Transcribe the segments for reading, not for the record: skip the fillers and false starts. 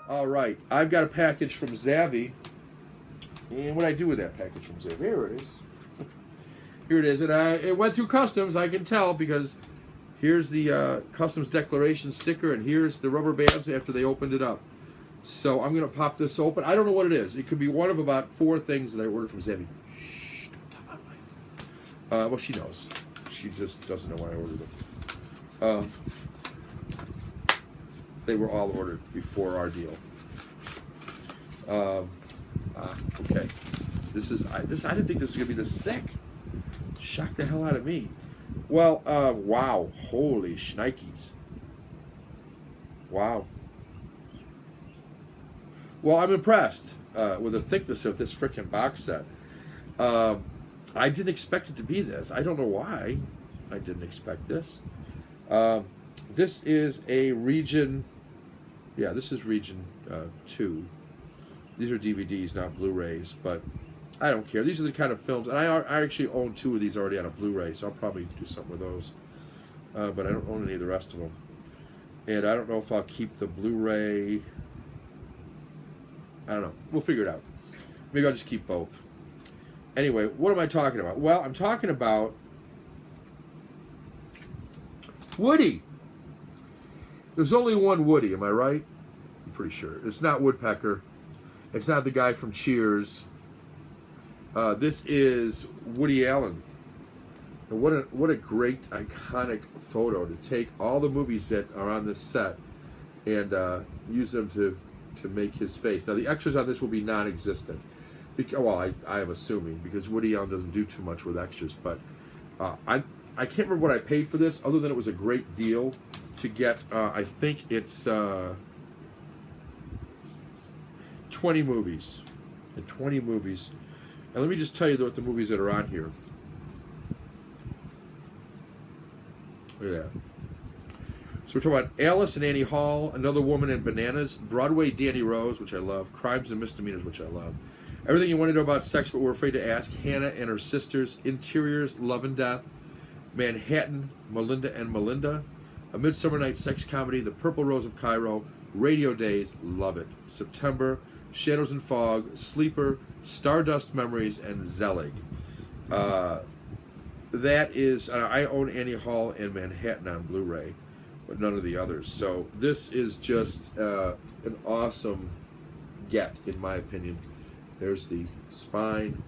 All right, I've got a package from Zavvi, and what do I do with that package from Zavvi? Here it is. Here it is, and it went through customs. I can tell because here's the customs declaration sticker, and here's the rubber bands after they opened it up. So I'm going to pop this open. I don't know what it is. It could be one of about 4 things that I ordered from Zavvi. Shh, don't tell my wife. Well, she knows. She just doesn't know why I ordered them. They were all ordered before our deal. Okay. This is I didn't think this was gonna be this thick. Shocked the hell out of me. Well, wow, holy shnikes. Wow. Well, I'm impressed with the thickness of this frickin' box set. I didn't expect it to be this. I don't know why I didn't expect this. This is a region. Yeah, this is region 2. These are DVDs, not Blu-rays, but I don't care. These are the kind of films, and I actually own 2 of these already on a Blu-ray, so I'll probably do something with those. But I don't own any of the rest of them. And I don't know if I'll keep the Blu-ray. I don't know. We'll figure it out. Maybe I'll just keep both. Anyway, what am I talking about? Well, I'm talking about Woody. There's only one Woody, am I right? I'm pretty sure. It's not Woodpecker. It's not the guy from Cheers. This is Woody Allen. And what a great, iconic photo to take all the movies that are on this set and use them to make his face. Now, the extras on this will be non-existent. Well, I am assuming, because Woody Allen doesn't do too much with extras. But I can't remember what I paid for this, other than it was a great deal to get. I think it's 20 movies. And 20 movies. And let me just tell you what the movies that are on here. Look at that. So we're talking about Alice and Annie Hall, Another Woman and Bananas, Broadway Danny Rose, which I love, Crimes and Misdemeanors, which I love, Everything You Want to Know About Sex But Were Afraid to Ask, Hannah and Her Sisters, Interiors, Love and Death, Manhattan, Melinda and Melinda, A Midsummer Night Sex Comedy, The Purple Rose of Cairo, Radio Days, love it, September, Shadows and Fog, Sleeper, Stardust Memories, and Zelig. That is, I own Annie Hall and Manhattan on Blu-ray, but none of the others. So this is just an awesome get, in my opinion. There's the spine.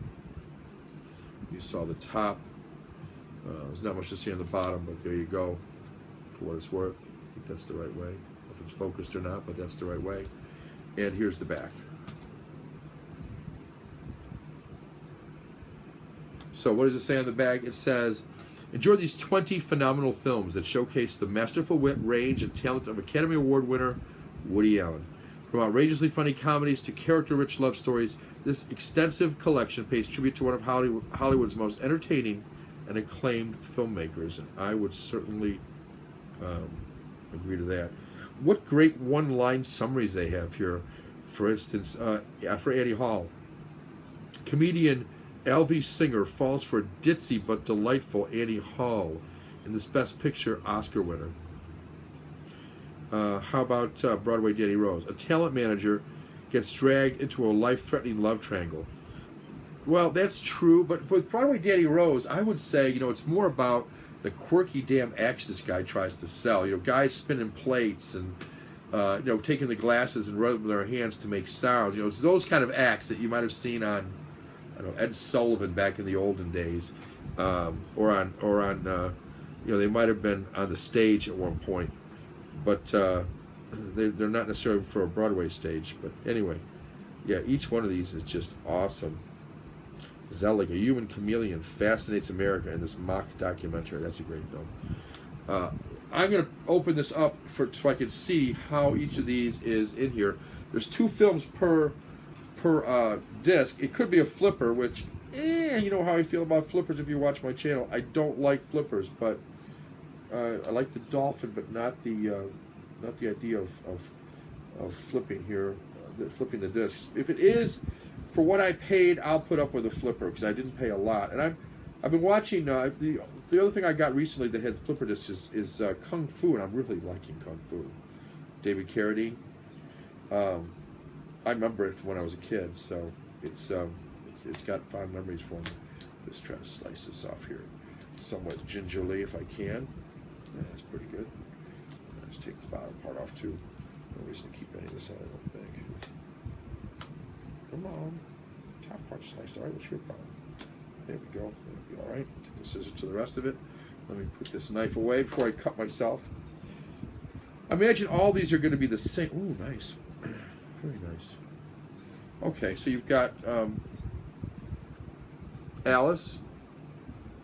You saw the top. There's not much to see on the bottom, but there you go, for what it's worth. I think that's the right way. If it's focused or not, but that's the right way. And here's the back. So what does it say on the back? It says, enjoy these 20 phenomenal films that showcase the masterful wit, range, and talent of Academy Award winner Woody Allen. From outrageously funny comedies to character-rich love stories, this extensive collection pays tribute to one of Hollywood's most entertaining and acclaimed filmmakers, and I would certainly agree to that. What great one-line summaries they have here. For instance, for Annie Hall, comedian Alvy Singer falls for ditzy but delightful Annie Hall in this Best Picture Oscar winner. How about Broadway Danny Rose? A talent manager gets dragged into a life-threatening love triangle. Well, that's true, but with Broadway Danny Rose, I would say, it's more about the quirky damn acts this guy tries to sell. Guys spinning plates and, taking the glasses and rubbing their hands to make sound. It's those kind of acts that you might have seen on, Ed Sullivan back in the olden days, or on, they might have been on the stage at one point, but they're not necessarily for a Broadway stage. But anyway, yeah, each one of these is just awesome. Zelig, a human chameleon, fascinates America in this mock documentary. That's a great film. I'm going to open this up so I can see how each of these is in here. There's 2 films per disc. It could be a flipper, which, you know how I feel about flippers if you watch my channel. I don't like flippers, but I like the dolphin, but not the idea of flipping here, flipping the discs. If it is for what I paid, I'll put up with a flipper because I didn't pay a lot. And I've been watching the other thing I got recently that had flipper discs is Kung Fu, and I'm really liking Kung Fu. David Carradine. I remember it from when I was a kid, so it's got fond memories for me. Just try to slice this off here somewhat gingerly if I can. Yeah, that's pretty good. Let's take the bottom part off too. No reason to keep any of this out, I don't think. Come on. Top part sliced. All right, what's your problem? There we go. That'll be all right. Take the scissors to the rest of it. Let me put this knife away before I cut myself. Imagine all these are going to be the same. Ooh, nice. Very nice. Okay, so you've got Alice,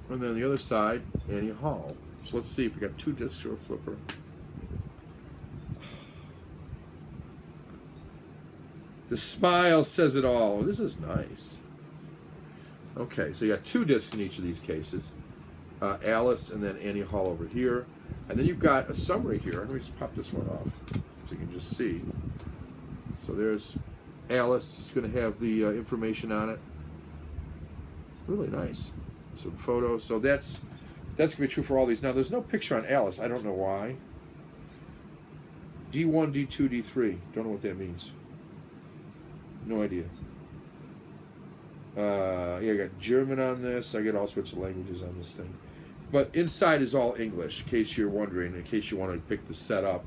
and then on the other side, Annie Hall. So let's see if we got 2 discs or a flipper. The smile says it all. This is nice. Okay, so you got 2 discs in each of these cases. Alice and then Annie Hall over here. And then you've got a summary here. Let me just pop this one off so you can just see. So there's Alice. It's going to have the information on it. Really nice. Some photos. So that's going to be true for all these. Now, there's no picture on Alice. I don't know why. D1, D2, D3. Don't know what that means. No idea. Yeah, I got German on this. I got all sorts of languages on this thing. But inside is all English, in case you're wondering, in case you want to pick the set up.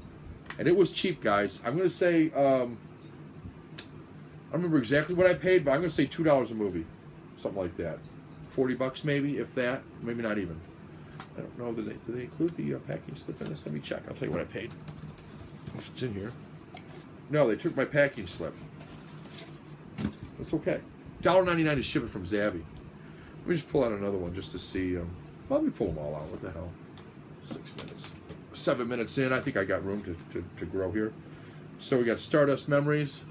And it was cheap, guys. I'm going to say, I don't remember exactly what I paid, but I'm going to say $2 a movie. Something like that. $40 maybe, if that. Maybe not even. I don't know. Do they include the packing slip in this? Let me check. I'll tell you what I paid. If it's in here. No, they took my packing slip. That's okay. $1.99 to ship it from Zavvi. Let me just pull out another one just to see. Well, let me pull them all out. What the hell? 6 minutes. 7 minutes in. I think I got room to grow here. So we got Stardust Memories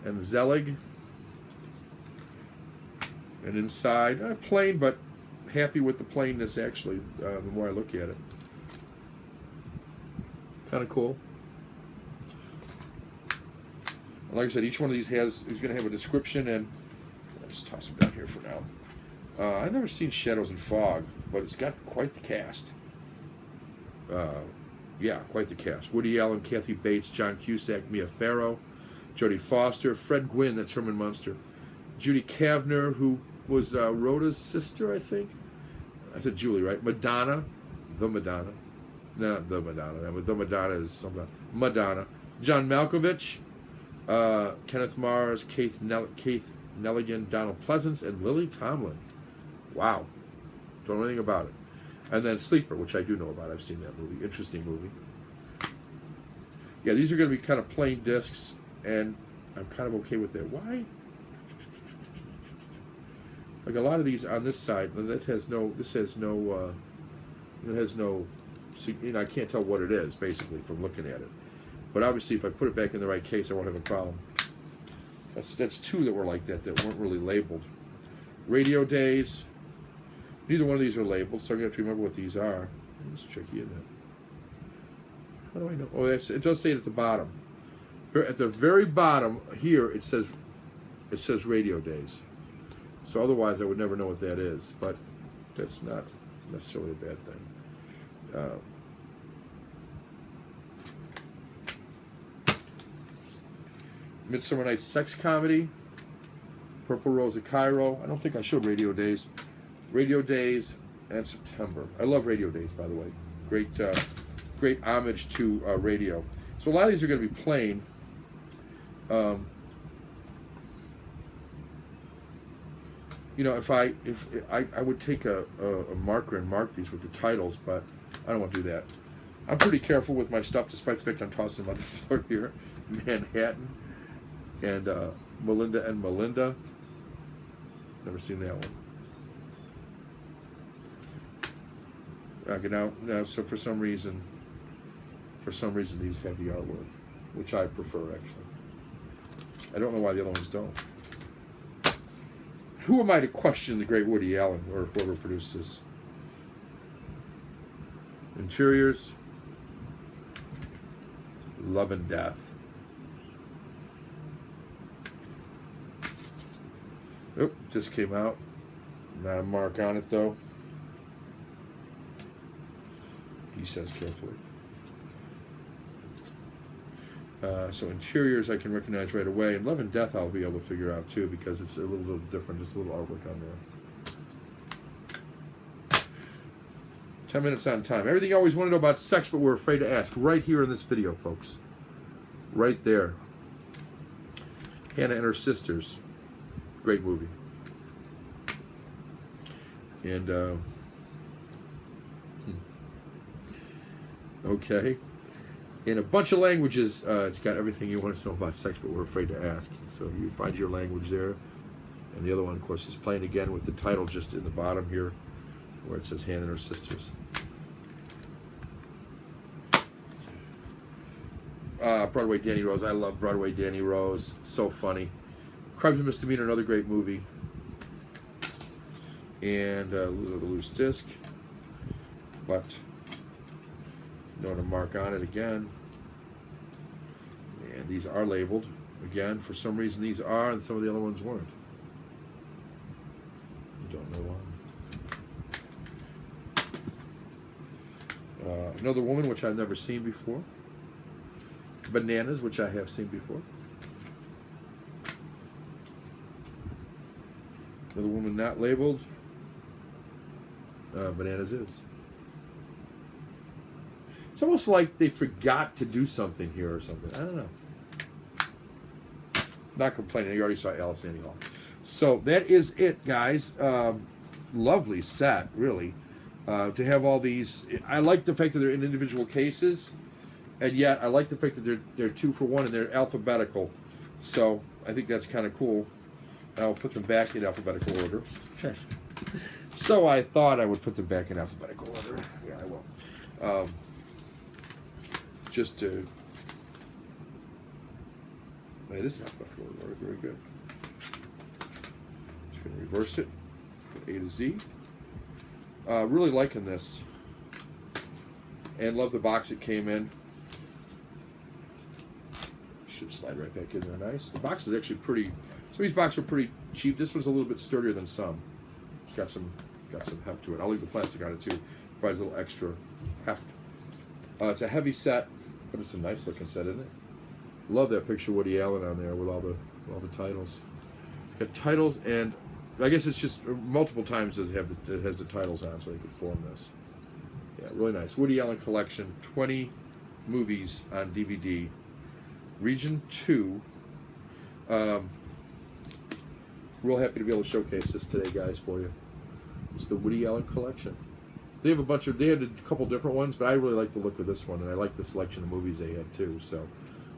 and Zelig. And inside, plain, but happy with the plainness, actually, the more I look at it. Kind of cool. And like I said, each one of these is going to have a description, and I'll just toss them down here for now. I've never seen Shadows and Fog, but it's got quite the cast. Yeah, quite the cast. Woody Allen, Kathy Bates, John Cusack, Mia Farrow, Jodie Foster, Fred Gwynne, that's Herman Munster, Judy Kavner, who was Rhoda's sister, I think. I said Julie, right? Madonna, the Madonna. Not the Madonna, but the Madonna is something. Madonna. John Malkovich, Kenneth Mars, Keith Nelligan, Donald Pleasance, and Lily Tomlin. Wow. Don't know anything about it. And then Sleeper, which I do know about. I've seen that movie. Interesting movie. Yeah, these are going to be kind of plain discs, and I'm kind of okay with that. Why? Like a lot of these on this side, and this has no, I can't tell what it is, basically, from looking at it. But obviously, if I put it back in the right case, I won't have a problem. That's 2 that were like that weren't really labeled. Radio Days. Neither one of these are labeled, so I'm going to have to remember what these are. It's tricky, isn't it? How do I know? Oh, it does say it at the bottom. At the very bottom here, it says Radio Days. So otherwise, I would never know what that is. But that's not necessarily a bad thing. Midsummer Night's Sex Comedy. Purple Rose of Cairo. I don't think I showed Radio Days. Radio Days and September. I love Radio Days, by the way. Great homage to radio. So a lot of these are going to be plain. If I would take a marker and mark these with the titles, but I don't want to do that. I'm pretty careful with my stuff, despite the fact I'm tossing them on the floor here. Manhattan and Melinda and Melinda. Never seen that one. Okay, now, so for some reason these have the artwork, which I prefer, actually. I don't know why the other ones don't. Who am I to question the great Woody Allen or whoever produced this? Interiors. Love and Death. Oop, just came out. Not a mark on it, though. He says carefully. So interiors I can recognize right away. And Love and Death I'll be able to figure out too, because it's a little different. There's a little artwork on there. 10 minutes on time. Everything you always want to know about sex, but we're afraid to ask. Right here in this video, folks. Right there. Hannah and Her Sisters. Great movie. And, okay. In a bunch of languages, it's got everything you want to know about sex, but we're afraid to ask. So you find your language there. And the other one, of course, is playing again with the title just in the bottom here, where it says Hannah and Her Sisters. Broadway Danny Rose. I love Broadway Danny Rose. So funny. Crimes and Misdemeanor, another great movie. And the loose disc. But note a mark on it again. And these are labeled. Again, for some reason these are, and some of the other ones weren't. I don't know why. Another Woman, which I've never seen before. Bananas, which I have seen before. Another Woman not labeled. Bananas is. It's almost like they forgot to do something here or something. I don't know. Not complaining. You already saw Alice Annie Hall. So that is it, guys. Lovely set, really. To have all these. I like the fact that they're in individual cases, and yet I like the fact that they're 2 for 1 and they're alphabetical. So I think that's kind of cool. I'll put them back in alphabetical order. So I thought I would put them back in alphabetical order. Yeah, I will. Just to... It is in alphabetical order. Very good. Just going to reverse it. Put A to Z. Really liking this. And love the box it came in. Should slide right back in there nice. The box is actually pretty... Some of these boxes are pretty cheap. This one's a little bit sturdier than some. It's got some heft to it. I'll leave the plastic on it too. Provides a little extra heft. It's a heavy set, but it's a nice looking set, isn't it? Love that picture of Woody Allen on there with all the titles. Got titles, and I guess it's just multiple times it has the titles on, so they could form this. Yeah, really nice. Woody Allen collection, 20 movies on DVD. Region 2. Real happy to be able to showcase this today, guys, for you. It's the Woody Allen collection. They have they had a couple different ones, but I really like the look of this one, and I like the selection of movies they had too. So,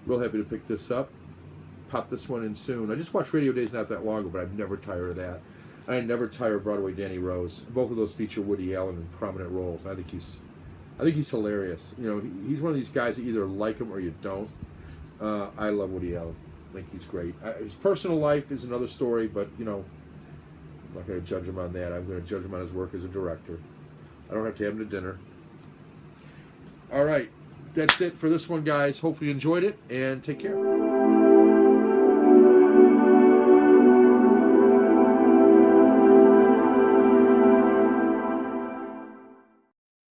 real happy to pick this up. Pop this one in soon. I just watched Radio Days not that long ago, but I've never tired of that. I never tire of Broadway Danny Rose. Both of those feature Woody Allen in prominent roles. I think he's hilarious. You know, he's one of these guys that you either like him or you don't. I love Woody Allen. I think he's great. His personal life is another story, but you know, I'm not going to judge him on that. I'm going to judge him on his work as a director. I don't have to have him to dinner. All right, that's it for this one, guys. Hopefully you enjoyed it, and take care.